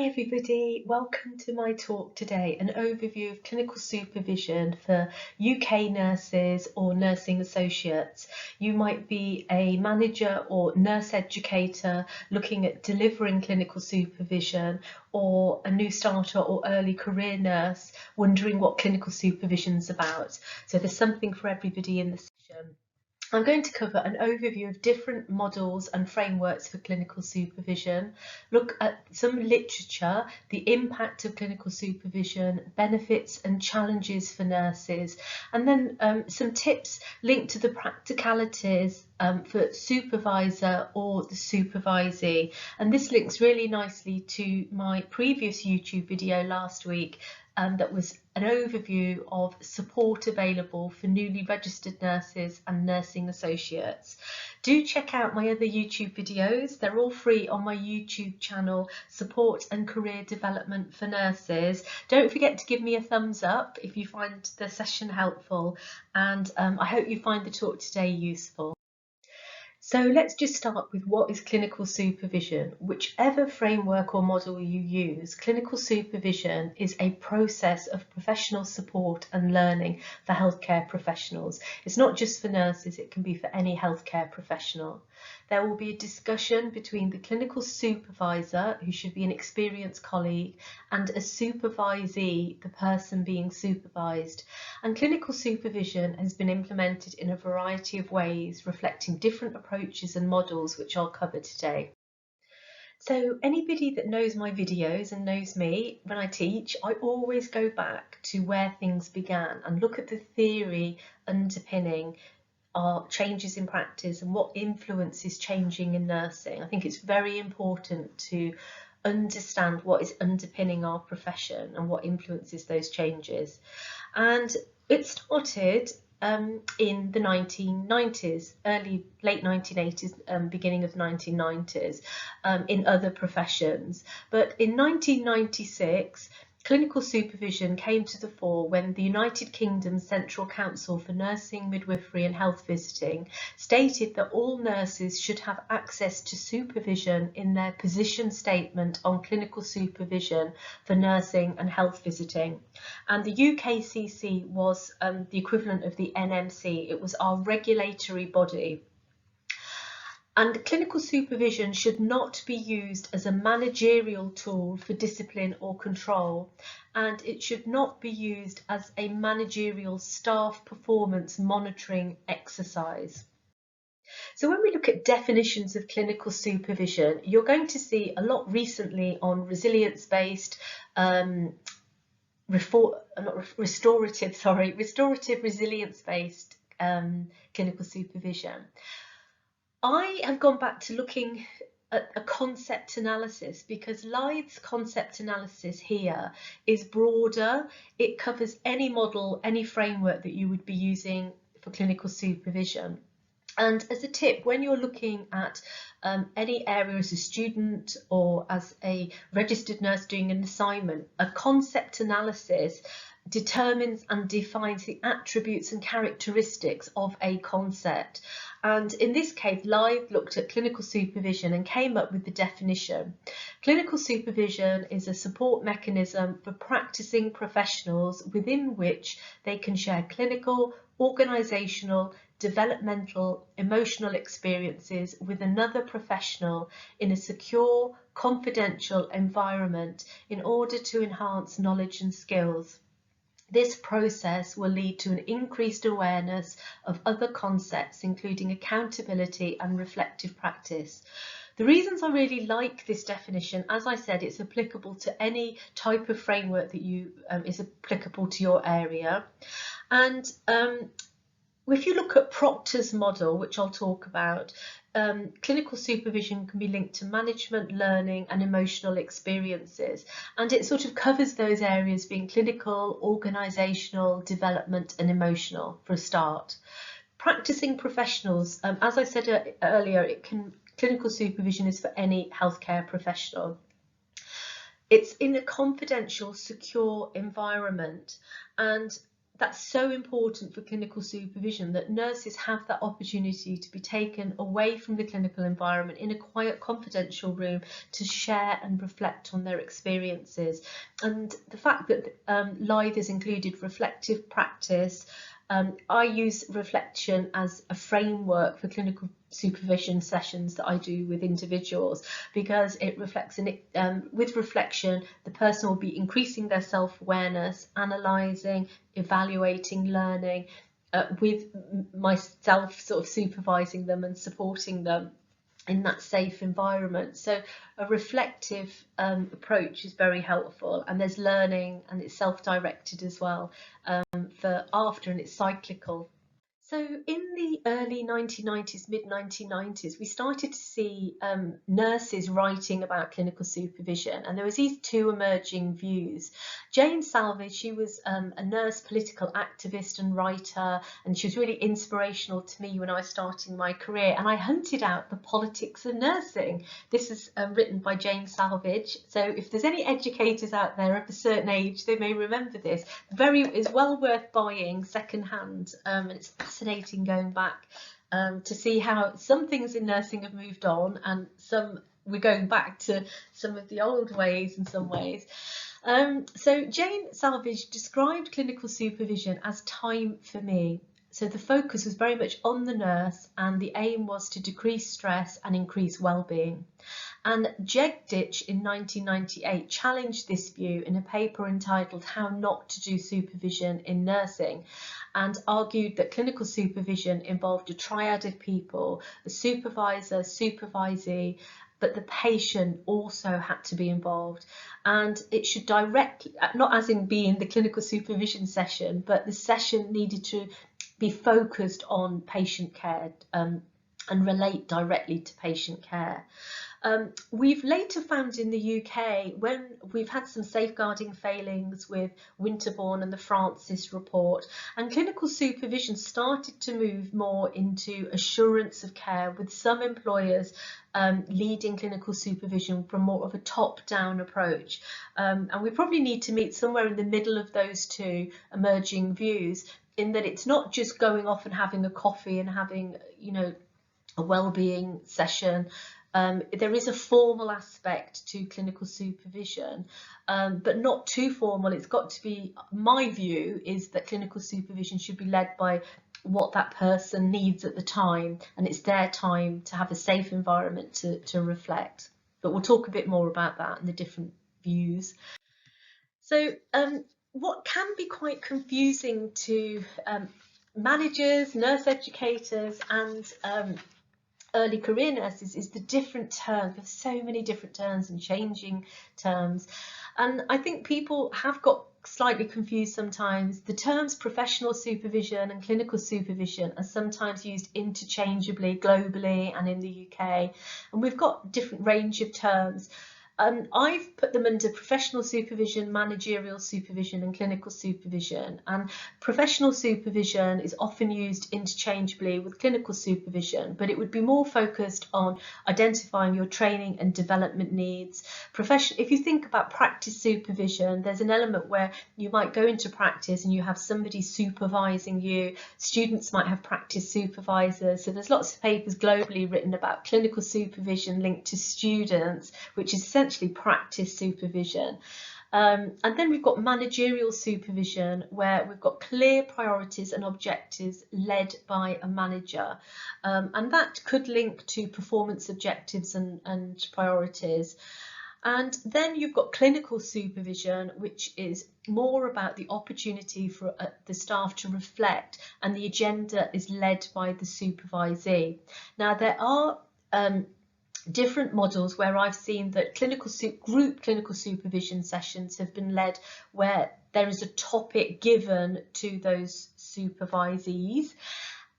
everybody, welcome to my talk today, an overview of clinical supervision for UK nurses or nursing associates. You might be a manager or nurse educator looking at delivering clinical supervision, or a new starter or early career nurse wondering what clinical supervision is about. So there's something for everybody in the session. I'm going to cover an overview of different models and frameworks for clinical supervision, look at some literature, the impact of clinical supervision, benefits and challenges for nurses, and then some tips linked to the practicalities for supervisor or the supervisee. And this links really nicely to my previous YouTube video last week that was an overview of support available for newly registered nurses and nursing associates. Do check out my other YouTube videos. They're all free on my YouTube channel, Support and Career Development for Nurses. Don't forget to give me a thumbs up if you find the session helpful, and I hope you find the talk today useful. So let's just start with what is clinical supervision. Whichever framework or model you use, clinical supervision is a process of professional support and learning for healthcare professionals. It's not just for nurses, it can be for any healthcare professional. There will be a discussion between the clinical supervisor, who should be an experienced colleague, and a supervisee, the person being supervised. And clinical supervision has been implemented in a variety of ways, reflecting different approaches and models, which I'll cover today. So anybody that knows my videos and knows me, when I teach, I always go back to where things began and look at the theory underpinning our changes in practice and what influences changing in nursing. I think it's very important to understand what is underpinning our profession and what influences those changes. And it started in the 1990s, late 1980s, beginning of the 1990s, in other professions. But in 1996, clinical supervision came to the fore when the United Kingdom's Central Council for Nursing, Midwifery and Health Visiting stated that all nurses should have access to supervision in their position statement on clinical supervision for nursing and health visiting. And the UKCC was the equivalent of the NMC. It was our regulatory body. And clinical supervision should not be used as a managerial tool for discipline or control, and it should not be used as a managerial staff performance monitoring exercise. So when we look at definitions of clinical supervision, you're going to see a lot recently on resilience-based, restorative resilience-based clinical supervision. I have gone back to looking at a concept analysis because Lythe's concept analysis here is broader. It covers any model, any framework that you would be using for clinical supervision. And as a tip, when you're looking at any area as a student or as a registered nurse doing an assignment, a concept analysis determines and defines the attributes and characteristics of a concept. And in this case, Lythe looked at clinical supervision and came up with the definition. Clinical supervision is a support mechanism for practicing professionals within which they can share clinical, organisational, developmental, emotional experiences with another professional in a secure, confidential environment in order to enhance knowledge and skills. This process will lead to an increased awareness of other concepts, including accountability and reflective practice. The reasons I really like this definition, as I said, it's applicable to any type of framework that is applicable to your area. And if you look at Proctor's model, which I'll talk about, clinical supervision can be linked to management, learning and emotional experiences, and it sort of covers those areas being clinical, organisational, development and emotional for a start. Practicing professionals, as I said earlier, clinical supervision is for any healthcare professional. It's in a confidential, secure environment, and that's so important for clinical supervision, that nurses have that opportunity to be taken away from the clinical environment in a quiet, confidential room to share and reflect on their experiences. And the fact that Lithe has included reflective practice, I use reflection as a framework for clinical supervision sessions that I do with individuals, because it reflects with reflection, the person will be increasing their self-awareness, analysing, evaluating, learning, with myself sort of supervising them and supporting them in that safe environment. So a reflective approach is very helpful, and there's learning, and it's self-directed as well for after, and it's cyclical. So in the early 1990s, mid-1990s, we started to see nurses writing about clinical supervision, and there was these two emerging views. Jane Salvage, she was a nurse, political activist and writer, and she was really inspirational to me when I was starting my career, and I hunted out The Politics of Nursing. This is written by Jane Salvage, so if there's any educators out there of a certain age, they may remember this. It's well worth buying secondhand, and it's fascinating going back to see how some things in nursing have moved on, and some we're going back to some of the old ways in some ways. So Jane Salvage described clinical supervision as time for me. So the focus was very much on the nurse, and the aim was to decrease stress and increase well-being. And Jegditch in 1998 challenged this view in a paper entitled How Not to Do Supervision in Nursing, and argued that clinical supervision involved a triad of people: a supervisor, supervisee, but the patient also had to be involved. And it should directly, not as in being the clinical supervision session, but the session needed to be focused on patient care and relate directly to patient care. We've later found in the UK, when we've had some safeguarding failings with Winterbourne and the Francis report, and clinical supervision started to move more into assurance of care, with some employers leading clinical supervision from more of a top-down approach. And we probably need to meet somewhere in the middle of those two emerging views, in that it's not just going off and having a coffee and having, you know, a well-being session. There is a formal aspect to clinical supervision, but not too formal. It's got to be, my view is that clinical supervision should be led by what that person needs at the time, and it's their time to have a safe environment to reflect. But we'll talk a bit more about that and the different views. So what can be quite confusing to managers, nurse educators and early career nurses is the different terms. There's so many different terms and changing terms, and I think people have got slightly confused sometimes. The terms professional supervision and clinical supervision are sometimes used interchangeably globally and in the UK, and we've got different range of terms. I've put them under professional supervision, managerial supervision and clinical supervision, and professional supervision is often used interchangeably with clinical supervision, but it would be more focused on identifying your training and development needs. If you think about practice supervision, there's an element where you might go into practice and you have somebody supervising you. Students might have practice supervisors, so there's lots of papers globally written about clinical supervision linked to students, which is essentially practice supervision. And then we've got managerial supervision, where we've got clear priorities and objectives led by a manager, and that could link to performance objectives and priorities. And then you've got clinical supervision, which is more about the opportunity for the staff to reflect, and the agenda is led by the supervisee. Now there are different models where I've seen that group clinical supervision sessions have been led where there is a topic given to those supervisees.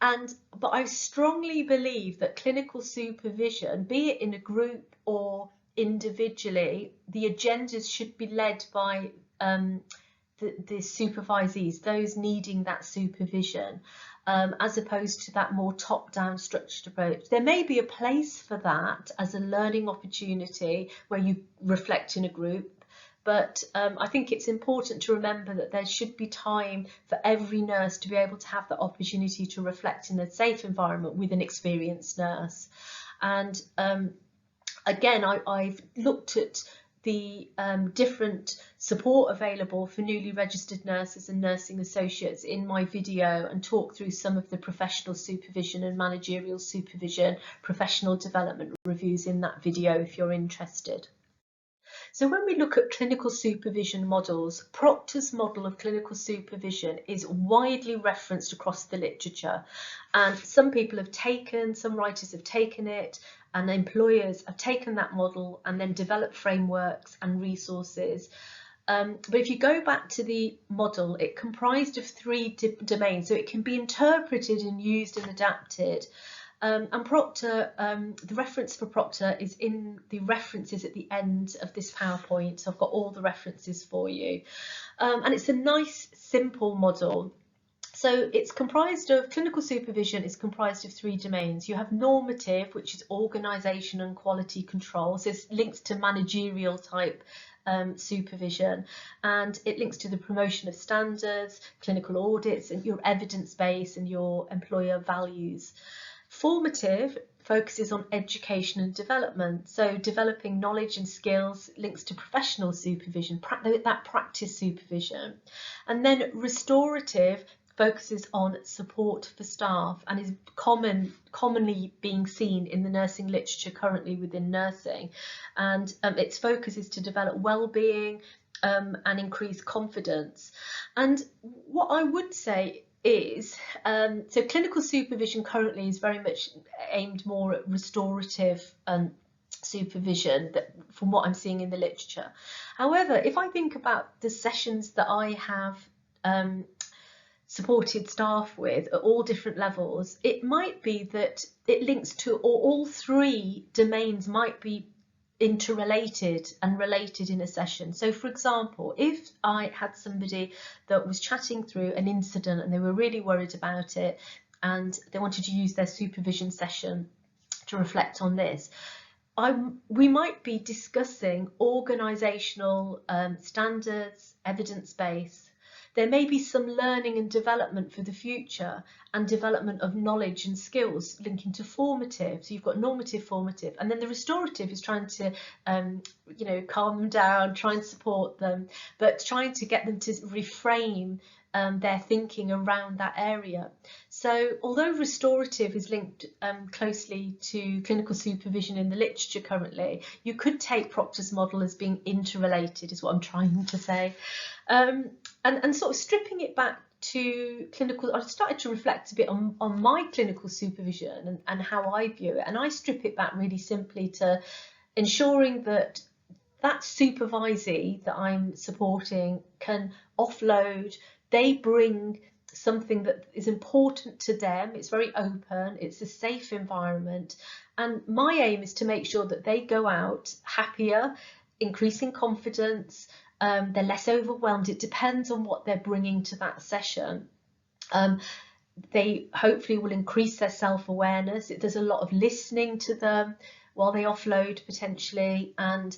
But I strongly believe that clinical supervision, be it in a group or individually, the agendas should be led by the supervisees, those needing that supervision, as opposed to that more top-down structured approach. There may be a place for that as a learning opportunity where you reflect in a group, but I think it's important to remember that there should be time for every nurse to be able to have the opportunity to reflect in a safe environment with an experienced nurse. And again, I've looked at the different support available for newly registered nurses and nursing associates in my video, and talk through some of the professional supervision and managerial supervision professional development reviews in that video if you're interested. So when we look at clinical supervision models, Proctor's model of clinical supervision is widely referenced across the literature, and some writers have taken it, and employers have taken that model and then developed frameworks and resources. But if you go back to the model, it comprised of three domains, so it can be interpreted and used and adapted. And Proctor, the reference for Proctor is in the references at the end of this PowerPoint. So I've got all the references for you. And it's a nice, simple model. So it's comprised of, clinical supervision is comprised of three domains. You have normative, which is organisation and quality control. So it's links to managerial type supervision, and it links to the promotion of standards, clinical audits, and your evidence base and your employer values. Formative focuses on education and development, so developing knowledge and skills, links to professional supervision, that practice supervision. And then restorative focuses on support for staff and is commonly being seen in the nursing literature currently within nursing. And its focus is to develop well-being and increase confidence. And what I would say is, so clinical supervision currently is very much aimed more at restorative supervision, from what I'm seeing in the literature. However, if I think about the sessions that I have supported staff with at all different levels, it might be that it links to, or all three domains might be interrelated and related in a session. So for example, if I had somebody that was chatting through an incident and they were really worried about it and they wanted to use their supervision session to reflect on this, we might be discussing organisational standards, evidence base. There may be some learning and development for the future and development of knowledge and skills linking to formative. So you've got normative, formative, and then the restorative is trying to, calm them down, try and support them, but trying to get them to reframe their thinking around that area. So although restorative is linked closely to clinical supervision in the literature currently, you could take Proctor's model as being interrelated, is what I'm trying to say. And sort of stripping it back to clinical, I've started to reflect a bit on my clinical supervision and how I view it. And I strip it back really simply to ensuring that that supervisee that I'm supporting can offload. They bring something that is important to them. It's very open, it's a safe environment. And my aim is to make sure that they go out happier, increasing confidence, they're less overwhelmed. It depends on what they're bringing to that session. They hopefully will increase their self-awareness. There's a lot of listening to them while they offload potentially, and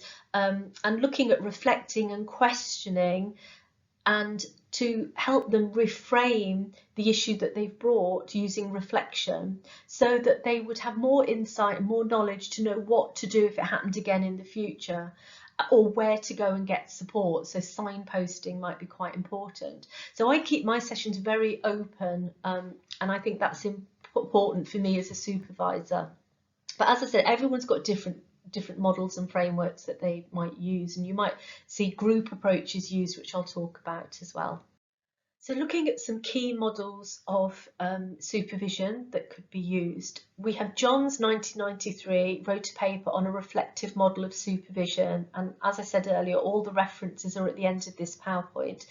looking at reflecting and questioning, and to help them reframe the issue that they've brought using reflection, so that they would have more insight and more knowledge to know what to do if it happened again in the future, or where to go and get support. So signposting might be quite important. So I keep my sessions very open, and I think that's important for me as a supervisor. But as I said, everyone's got different models and frameworks that they might use, and you might see group approaches used, which I'll talk about as well. So looking at some key models of supervision that could be used, we have Johns 1993 wrote a paper on a reflective model of supervision, and as I said earlier, all the references are at the end of this PowerPoint.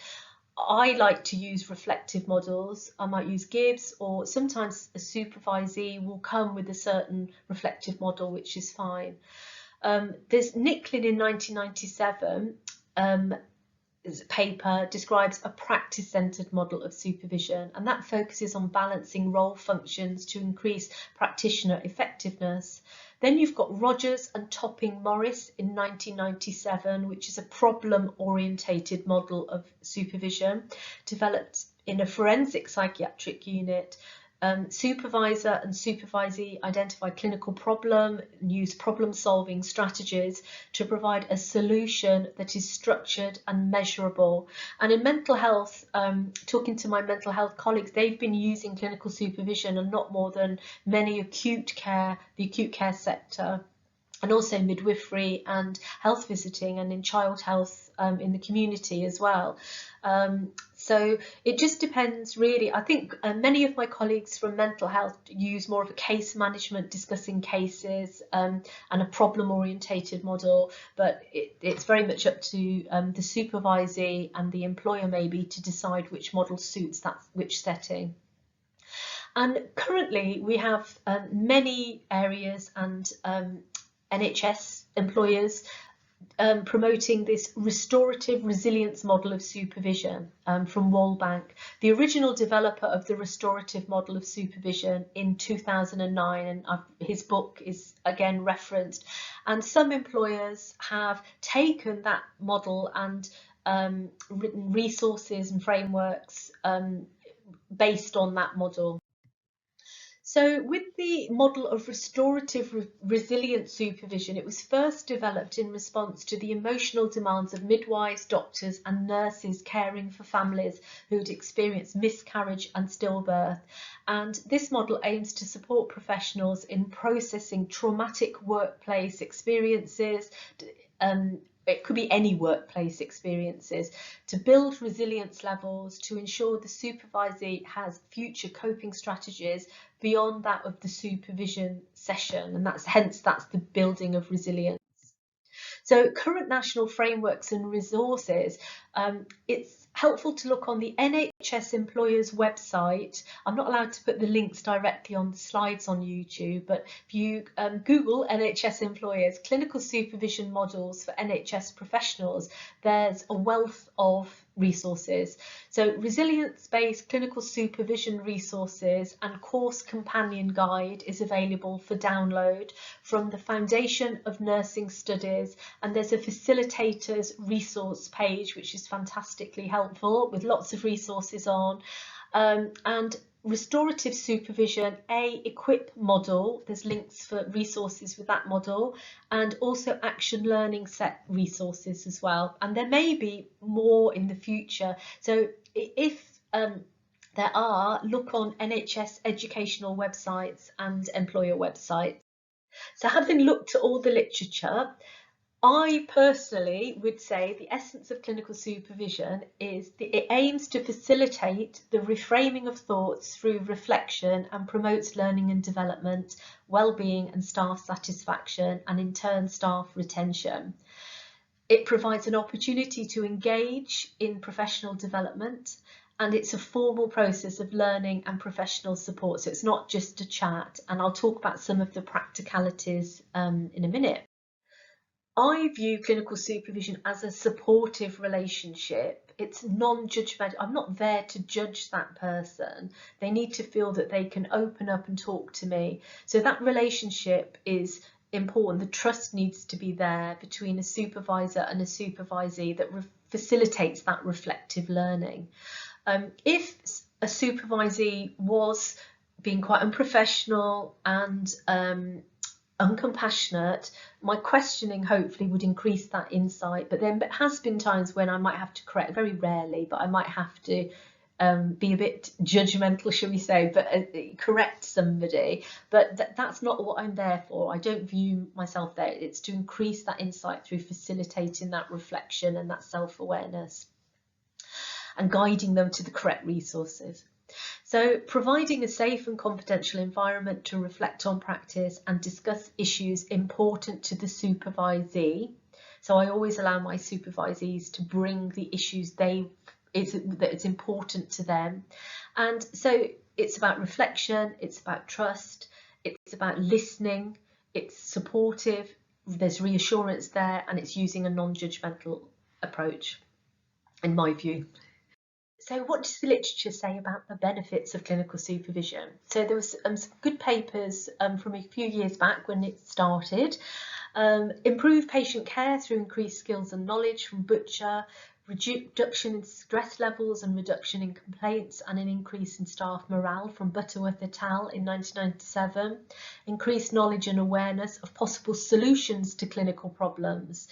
I like to use reflective models. I might use Gibbs, or sometimes a supervisee will come with a certain reflective model, which is fine. There's Nicklin in 1997 paper describes a practice-centered model of supervision, and that focuses on balancing role functions to increase practitioner effectiveness. Then you've got Rogers and Topping-Morris in 1997, which is a problem-orientated model of supervision developed in a forensic psychiatric unit. Supervisor and supervisee identify clinical problem and use problem-solving strategies to provide a solution that is structured and measurable. And in mental health, talking to my mental health colleagues, they've been using clinical supervision and not more than many acute care, the acute care sector, and also midwifery and health visiting, and in child health in the community as well. So it just depends really. I think many of my colleagues from mental health use more of a case management, discussing cases, and a problem orientated model, but it's very much up to the supervisee and the employer maybe to decide which model suits which setting. And currently we have many areas and NHS employers promoting this restorative resilience model of supervision from Wallbank, the original developer of the restorative model of supervision in 2009, and his book is again referenced. And some employers have taken that model and written resources and frameworks based on that model. So with the model of restorative resilient supervision, it was first developed in response to the emotional demands of midwives, doctors and nurses caring for families who'd experienced miscarriage and stillbirth. And this model aims to support professionals in processing traumatic workplace experiences, it could be any workplace experiences, to build resilience levels, to ensure the supervisee has future coping strategies beyond that of the supervision session, and hence that's the building of resilience. So current national frameworks and resources, it's helpful to look on the NHS employers website. I'm not allowed to put the links directly on the slides on YouTube, but if you Google NHS employers, clinical supervision models for NHS professionals, there's a wealth of resources. So resilience-based clinical supervision resources and course companion guide is available for download from the Foundation of Nursing Studies, and there's a facilitators resource page which is fantastically helpful with lots of resources on. And restorative supervision, equip model, there's links for resources with that model, and also action learning set resources as well. And there may be more in the future. So if there are, look on NHS educational websites and employer websites. So having looked at all the literature, I personally would say the essence of clinical supervision is that it aims to facilitate the reframing of thoughts through reflection and promotes learning and development, well-being and staff satisfaction, and in turn staff retention. It provides an opportunity to engage in professional development, and it's a formal process of learning and professional support. So it's not just a chat, and I'll talk about some of the practicalities in a minute. I view clinical supervision as a supportive relationship. It's non-judgmental. I'm not there to judge that person. They need to feel that they can open up and talk to me. So that relationship is important. The trust needs to be there between a supervisor and a supervisee that facilitates that reflective learning. If a supervisee was being quite unprofessional and uncompassionate, my questioning hopefully would increase that insight. But then there has been times when I might have to correct, very rarely, but I might have to be a bit judgmental, shall we say, but correct somebody. But that's not what I'm there for. I don't view myself there. It's to increase that insight through facilitating that reflection and that self-awareness and guiding them to the correct resources. So providing a safe and confidential environment to reflect on practice and discuss issues important to the supervisee. So I always allow my supervisees to bring the issues that it's important to them. And so it's about reflection, it's about trust, it's about listening, it's supportive, there's reassurance there, and it's using a non-judgmental approach, in my view. So what does the literature say about the benefits of clinical supervision? So there was some good papers from a few years back when it started. Improve patient care through increased skills and knowledge from Butcher, reduction in stress levels and reduction in complaints, and an increase in staff morale from Butterworth et al. In 1997. Increased knowledge and awareness of possible solutions to clinical problems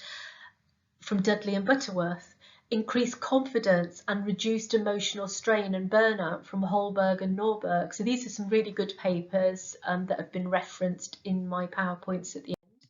from Dudley and Butterworth. Increased confidence and reduced emotional strain and burnout from Holberg and Norberg. So these are some really good papers that have been referenced in my PowerPoints at the end.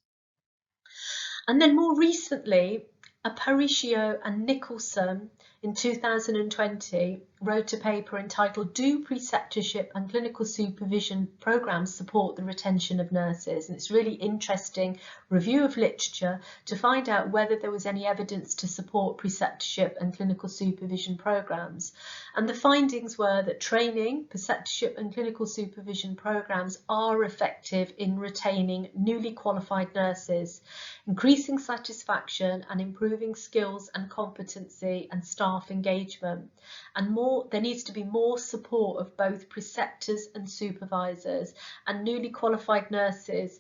And then more recently, Aparicio and Nicholson in 2020 wrote a paper entitled "Do Preceptorship and Clinical Supervision Programs Support the Retention of Nurses?" And it's a really interesting review of literature to find out whether there was any evidence to support preceptorship and clinical supervision programs. And the findings were that training, preceptorship and clinical supervision programs are effective in retaining newly qualified nurses, increasing satisfaction and improving skills and competency and staff engagement. And there needs to be more support of both preceptors and supervisors, and newly qualified nurses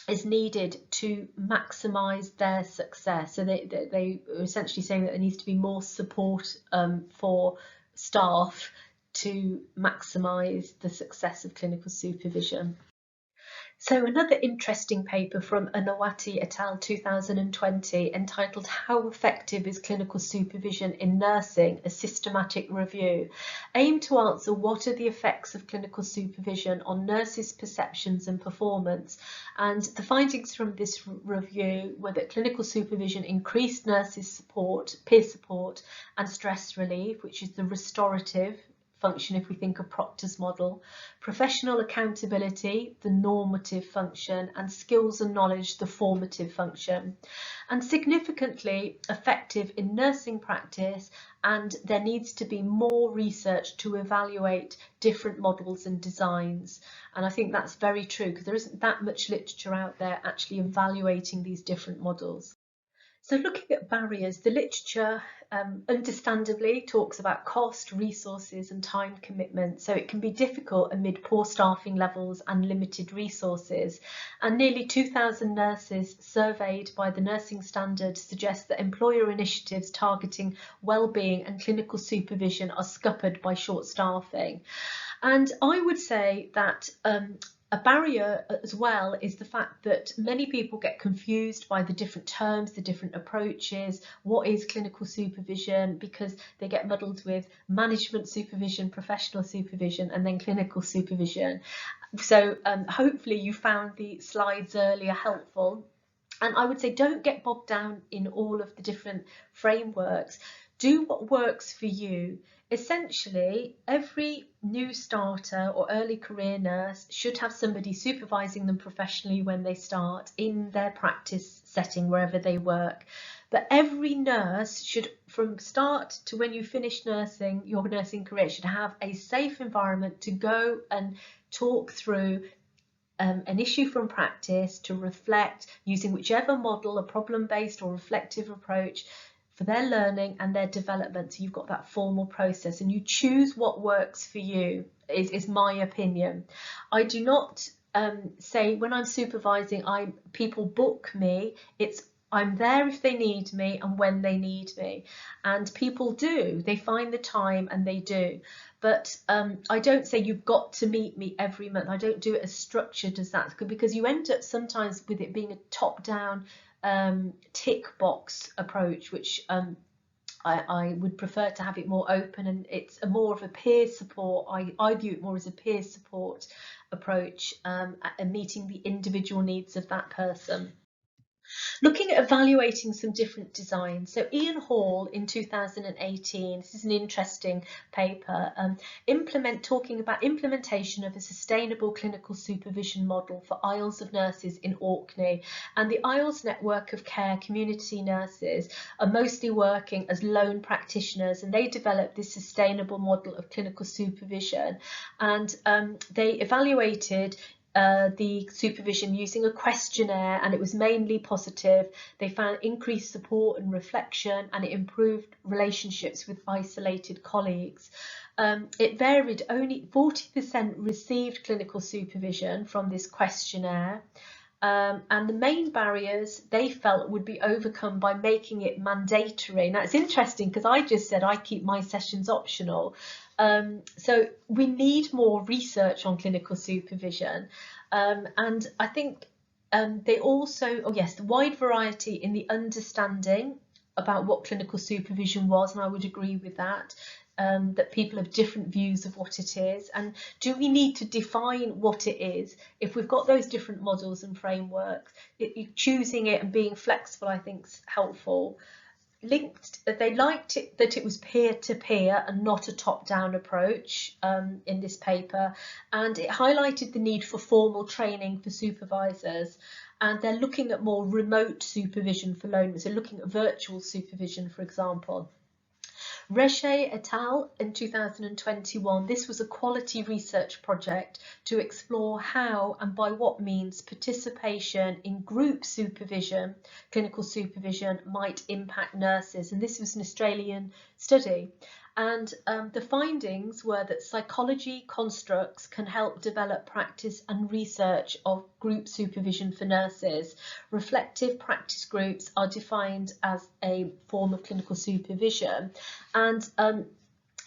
is needed to maximise their success. So they are essentially saying that there needs to be more support for staff to maximise the success of clinical supervision. So another interesting paper from Anawati et al. 2020 entitled "How Effective is Clinical Supervision in Nursing? A Systematic Review" aimed to answer what are the effects of clinical supervision on nurses' perceptions and performance. And the findings from this review were that clinical supervision increased nurses' support, peer support, and stress relief, which is the restorative function if we think of Proctor's model, professional accountability, the normative function, and skills and knowledge, the formative function, and significantly effective in nursing practice. And there needs to be more research to evaluate different models and designs. And I think that's very true, because there isn't that much literature out there actually evaluating these different models. So looking at barriers, the literature understandably talks about cost, resources and time commitment. So it can be difficult amid poor staffing levels and limited resources. And nearly 2,000 nurses surveyed by the Nursing Standard suggest that employer initiatives targeting well-being and clinical supervision are scuppered by short staffing. And I would say that a barrier as well is the fact that many people get confused by the different terms, the different approaches. What is clinical supervision? Because they get muddled with management supervision, professional supervision, and then clinical supervision. So hopefully you found the slides earlier helpful. And I would say don't get bogged down in all of the different frameworks. Do what works for you. Essentially, every new starter or early career nurse should have somebody supervising them professionally when they start in their practice setting, wherever they work. But every nurse should, from start to when you finish nursing, your nursing career, should have a safe environment to go and talk through an issue from practice, to reflect using whichever model, a problem-based or reflective approach, for their learning and their development. So you've got that formal process and you choose what works for you, is my opinion. I do not say when I'm supervising, people book me. I'm there if they need me and when they need me. And people do, they find the time and they do. But I don't say you've got to meet me every month. I don't do it as structured as that, because you end up sometimes with it being a top-down tick box approach, which I would prefer to have it more open, and it's more of a peer support. I view it more as a peer support approach, and meeting the individual needs of that person. Looking at evaluating some different designs. So Ian Hall in 2018, this is an interesting paper, talking about implementation of a sustainable clinical supervision model for Isles of Nurses in Orkney. And the Isles network of care community nurses are mostly working as lone practitioners, and they developed this sustainable model of clinical supervision. And they evaluated the supervision using a questionnaire, and it was mainly positive. They found increased support and reflection, and it improved relationships with isolated colleagues. It varied. Only 40% received clinical supervision from this questionnaire. And the main barriers they felt would be overcome by making it mandatory. Now it's interesting because I just said I keep my sessions optional. So we need more research on clinical supervision. And I think they also, oh yes, the wide variety in the understanding about what clinical supervision was, and I would agree with that. That people have different views of what it is, and do we need to define what it is? If we've got those different models and frameworks, choosing it and being flexible, I think, is helpful. They liked it that it was peer-to-peer and not a top-down approach in this paper, and it highlighted the need for formal training for supervisors. And they're looking at more remote supervision for loaners, so looking at virtual supervision, for example. Reche et al. In 2021, this was a quality research project to explore how and by what means participation in group supervision, clinical supervision, might impact nurses. And this was an Australian study. And the findings were that psychology constructs can help develop practice and research of group supervision for nurses. Reflective practice groups are defined as a form of clinical supervision. And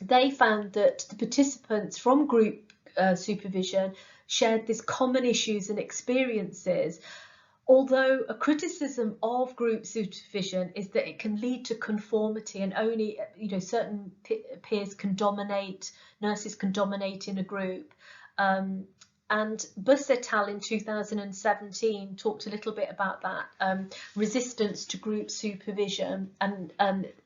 they found that the participants from group supervision shared these common issues and experiences. Although a criticism of group supervision is that it can lead to conformity, and only certain peers can dominate, nurses can dominate in a group. And Buss et al. In 2017 talked a little bit about that, resistance to group supervision, and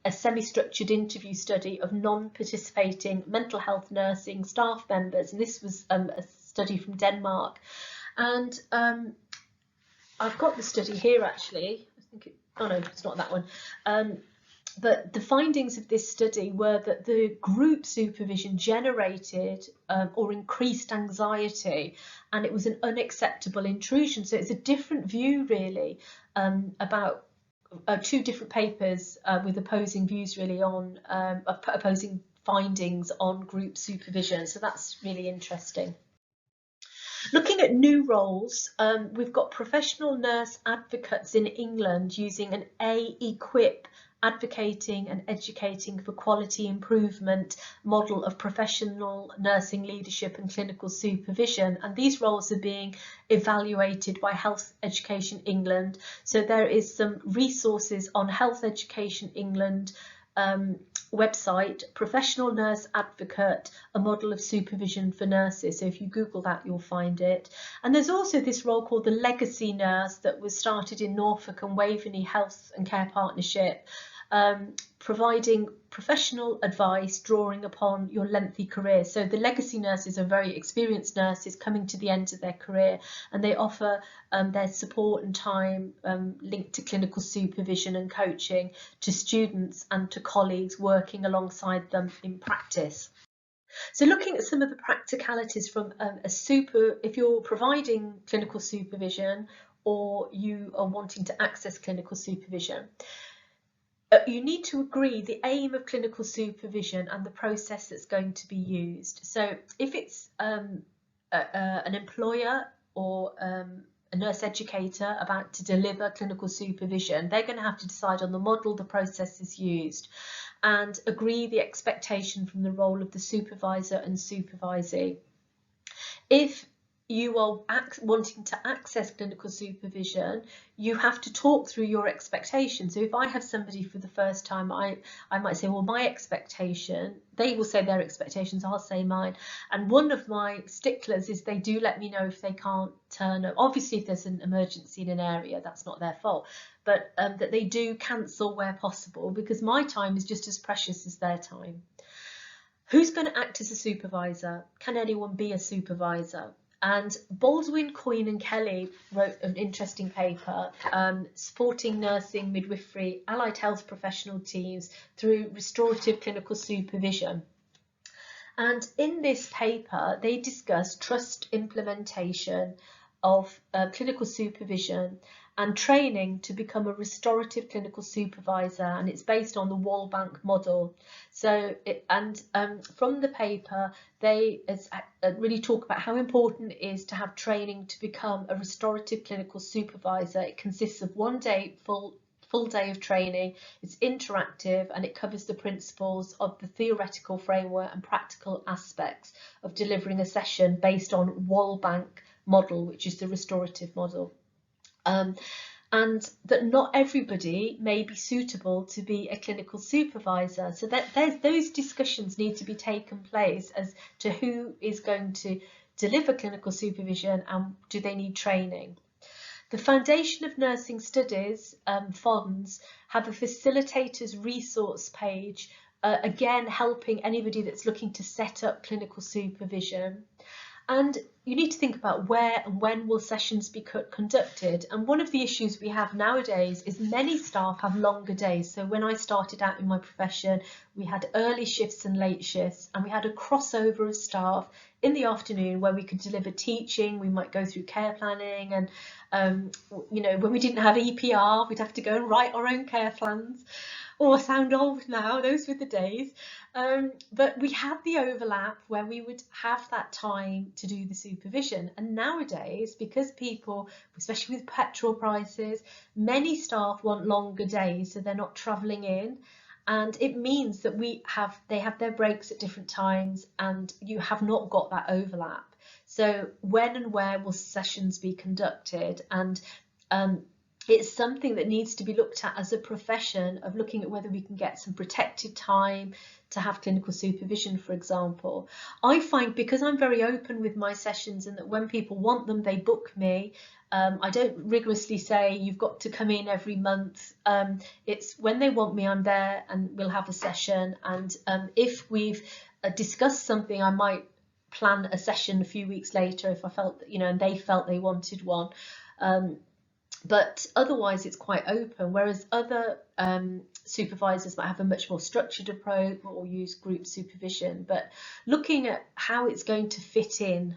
a semi-structured interview study of non-participating mental health nursing staff members. And this was a study from Denmark. And I've got the study here actually. I think oh no, it's not that one. But the findings of this study were that the group supervision generated or increased anxiety, and it was an unacceptable intrusion. So it's a different view really about two different papers with opposing views really on opposing findings on group supervision. So that's really interesting. Looking at new roles, we've got professional nurse advocates in England using an A-equip advocating and educating for quality improvement model of professional nursing leadership and clinical supervision, and these roles are being evaluated by Health Education England. So there is some resources on Health Education England website, professional nurse advocate, a model of supervision for nurses. So if you Google that, you'll find it. And there's also this role called the legacy nurse that was started in Norfolk and Waveney Health and Care Partnership, providing professional advice drawing upon your lengthy career. So the legacy nurses are very experienced nurses coming to the end of their career, and they offer their support and time linked to clinical supervision and coaching to students and to colleagues working alongside them in practice. So looking at some of the practicalities from if you're providing clinical supervision or you are wanting to access clinical supervision, you need to agree the aim of clinical supervision and the process that's going to be used. So if it's an employer or a nurse educator about to deliver clinical supervision, they're going to have to decide on the model, the processes used, and agree the expectation from the role of the supervisor and supervisee. If you are wanting to access clinical supervision, you have to talk through your expectations. So if I have somebody for the first time, I might say, well, my expectation, they will say their expectations, I'll say mine. And one of my sticklers is they do let me know if they can't turn up. Obviously, if there's an emergency in an area, that's not their fault, but that they do cancel where possible, because my time is just as precious as their time. Who's going to act as a supervisor? Can anyone be a supervisor? And Baldwin, Coyne and Kelly wrote an interesting paper supporting nursing, midwifery, allied health professional teams through restorative clinical supervision. And in this paper, they discuss trust implementation of clinical supervision and training to become a restorative clinical supervisor, and it's based on the Wallbank model. So, from the paper, they really talk about how important it is to have training to become a restorative clinical supervisor. It consists of 1 day full day of training. It's interactive and it covers the principles of the theoretical framework and practical aspects of delivering a session based on Wallbank model, which is the restorative model. And that not everybody may be suitable to be a clinical supervisor. So that those discussions need to be taken place as to who is going to deliver clinical supervision and do they need training. The Foundation of Nursing Studies funds have a facilitators resource page, again helping anybody that's looking to set up clinical supervision. And you need to think about where and when will sessions be conducted. And one of the issues we have nowadays is many staff have longer days. So when I started out in my profession, we had early shifts and late shifts, and we had a crossover of staff in the afternoon where we could deliver teaching. We might go through care planning, and when we didn't have EPR, we'd have to go and write our own care plans. Oh, I sound old now, those were the days. But we had the overlap where we would have that time to do the supervision. And nowadays, because people, especially with petrol prices, many staff want longer days, so they're not travelling in. And it means that they have their breaks at different times and you have not got that overlap. So when and where will sessions be conducted? And it's something that needs to be looked at as a profession, of looking at whether we can get some protected time to have clinical supervision, for example. I find, because I'm very open with my sessions and that when people want them, they book me. I don't rigorously say you've got to come in every month. It's when they want me, I'm there and we'll have a session. And if we've discussed something, I might plan a session a few weeks later if I felt, and they felt they wanted one. But otherwise it's quite open, whereas other supervisors might have a much more structured approach or use group supervision. But looking at how it's going to fit in,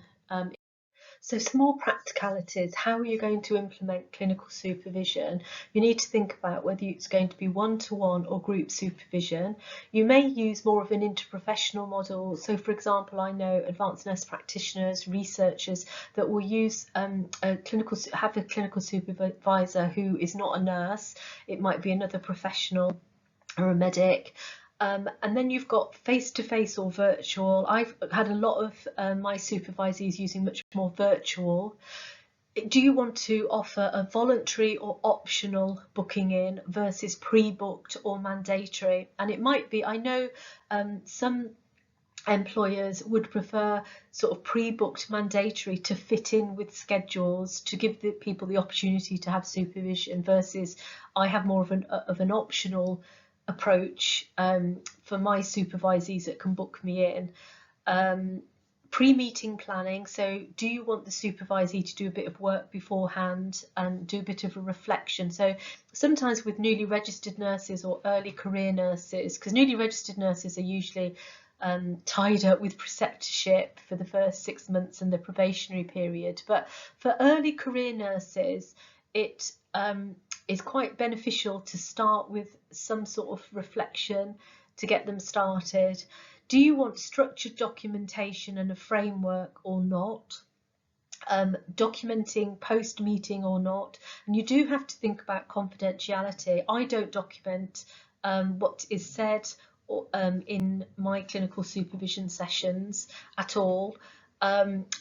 so small practicalities, how are you going to implement clinical supervision? You need to think about whether it's going to be one-to-one or group supervision. You may use more of an interprofessional model. So for example, I know advanced nurse practitioners, researchers that will use have a clinical supervisor who is not a nurse. It might be another professional or a medic. And then you've got face-to-face or virtual. I've had a lot of my supervisees using much more virtual. Do you want to offer a voluntary or optional booking in versus pre-booked or mandatory? And it might be, I know some employers would prefer sort of pre-booked mandatory to fit in with schedules to give the people the opportunity to have supervision, versus I have more of an optional approach for my supervisees that can book me in. Pre-meeting planning, so do you want the supervisee to do a bit of work beforehand and do a bit of a reflection? So sometimes with newly registered nurses or early career nurses, because newly registered nurses are usually tied up with preceptorship for the first 6 months and the probationary period, but for early career nurses it is quite beneficial to start with some sort of reflection to get them started. Do you want structured documentation and a framework or not? Documenting post-meeting or not? And you do have to think about confidentiality. I don't document what is said in my clinical supervision sessions at all.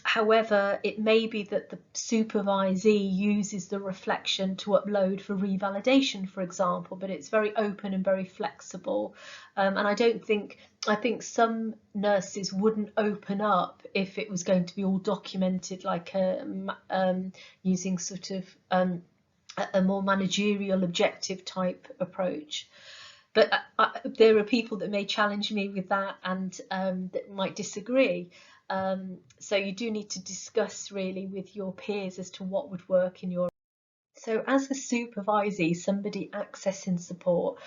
However, it may be that the supervisee uses the reflection to upload for revalidation, for example, but it's very open and very flexible. And I think some nurses wouldn't open up if it was going to be all documented, like using sort of a more managerial objective type approach. But there are people that may challenge me with that and that might disagree. So you do need to discuss really with your peers as to what would work in your. So as a supervisee, somebody accessing support,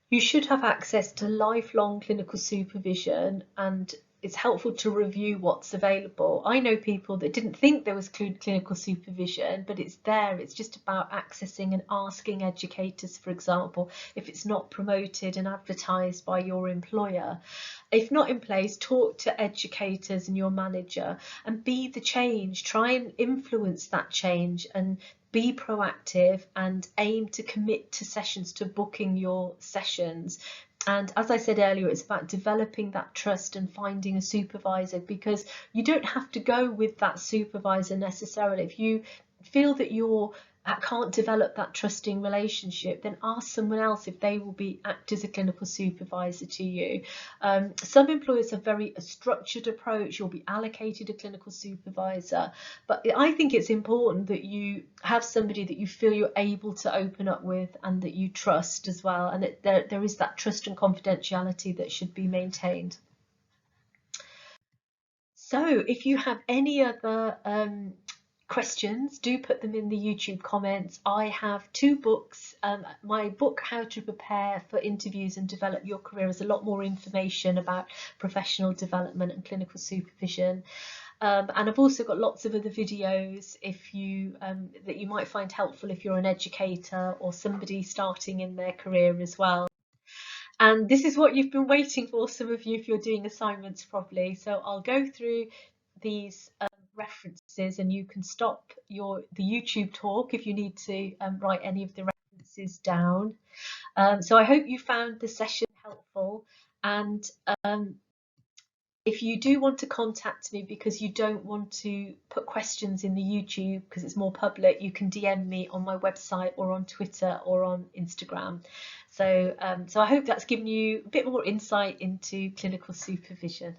you should have access to lifelong clinical supervision and it's helpful to review what's available. I know people that didn't think there was clinical supervision, but it's there. It's just about accessing and asking educators, for example, if it's not promoted and advertised by your employer. If not in place, talk to educators and your manager and be the change. Try and influence that change and be proactive and aim to commit to sessions, to booking your sessions. And as I said earlier, it's about developing that trust and finding a supervisor, because you don't have to go with that supervisor necessarily. If you feel that you can't develop that trusting relationship, then ask someone else if they will act as a clinical supervisor to you. Some employers have a structured approach. You'll be allocated a clinical supervisor, but I think it's important that you have somebody that you feel you're able to open up with and that you trust as well, and that there is that trust and confidentiality that should be maintained. So if you have any other questions, do put them in the YouTube comments. I have 2 books. My book, How to Prepare for Interviews and Develop Your Career, has a lot more information about professional development and clinical supervision. And I've also got lots of other videos if you that you might find helpful if you're an educator or somebody starting in their career as well. And this is what you've been waiting for, some of you, if you're doing assignments probably. So I'll go through these references, and you can stop the YouTube talk if you need to write any of the references down. So I hope you found the session helpful, and if you do want to contact me because you don't want to put questions in the YouTube because it's more public, you can DM me on my website or on Twitter or on Instagram. So I hope that's given you a bit more insight into clinical supervision.